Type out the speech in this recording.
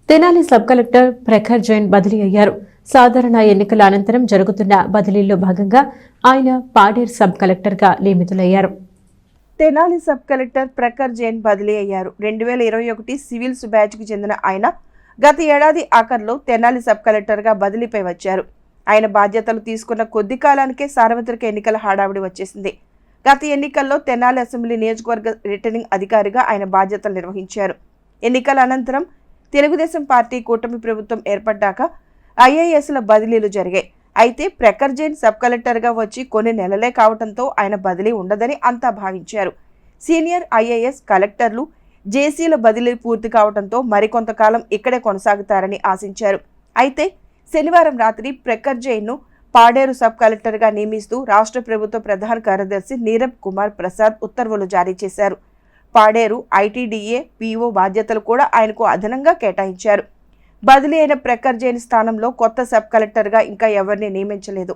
Tenali sub collector Prakhar Jain బదిలీ అయ్యారు. సాధారణ ఎన్నికల అనంతరం జరుగుతున్న బదిలీలో భాగంగా ఆయన పాడేరు సబ్ కలెక్టర్గా నియమితులయ్యారు. తెనాలి సబ్ కలెక్టర్ ప్రఖర్ జైన్ బదిలీ అయ్యారు. 2021 సివిల్స్ బ్యాచ్కి చెందిన ఆయన గత ఏడాది ఆఖర్లో తెనాలి సబ్ కలెక్టర్గా బదిలీపై వచ్చారు. ఆయన బాధ్యతలు తీసుకున్న కొద్ది కాలానికే సార్వత్రిక ఎన్నికల హడావిడి వచ్చేసింది. గత ఎన్నికల్లో తెనాలి అసెంబ్లీ నియోజకవర్గ రిటర్నింగ్ అధికారిగా ఆయన బాధ్యతలు నిర్వహించారు. ఎన్నికల అనంతరం తెలుగుదేశం పార్టీ కూటమి ప్రభుత్వం ఏర్పడ్డాక ఐఏఎస్ల బదిలీలు జరిగాయి. అయితే ప్రఖర్ జైన్ సబ్ కలెక్టర్గా వచ్చి కొన్ని నెలలే కావడంతో ఆయన బదిలీ ఉండదని అంతా భావించారు. సీనియర్ ఐఏఎస్ కలెక్టర్లు జేసీల బదిలీ పూర్తి కావడంతో మరికొంతకాలం ఇక్కడే కొనసాగుతారని ఆశించారు. అయితే శనివారం రాత్రి ప్రఖర్ జైన్ను పాడేరు సబ్ కలెక్టర్గా నియమిస్తూ రాష్ట్ర ప్రభుత్వ ప్రధాన కార్యదర్శి నీరబ్ కుమార్ ప్రసాద్ ఉత్తర్వులు జారీ చేశారు. పాడేరు ఐటీడీఏ పీఓ బాధ్యతలు కూడా ఆయనకు అదనంగా కేటాయించారు. బదిలీ అయిన ప్రఖర్ జైన్ స్థానంలో కొత్త సబ్ కలెక్టర్గా ఇంకా ఎవరిని నియమించలేదు.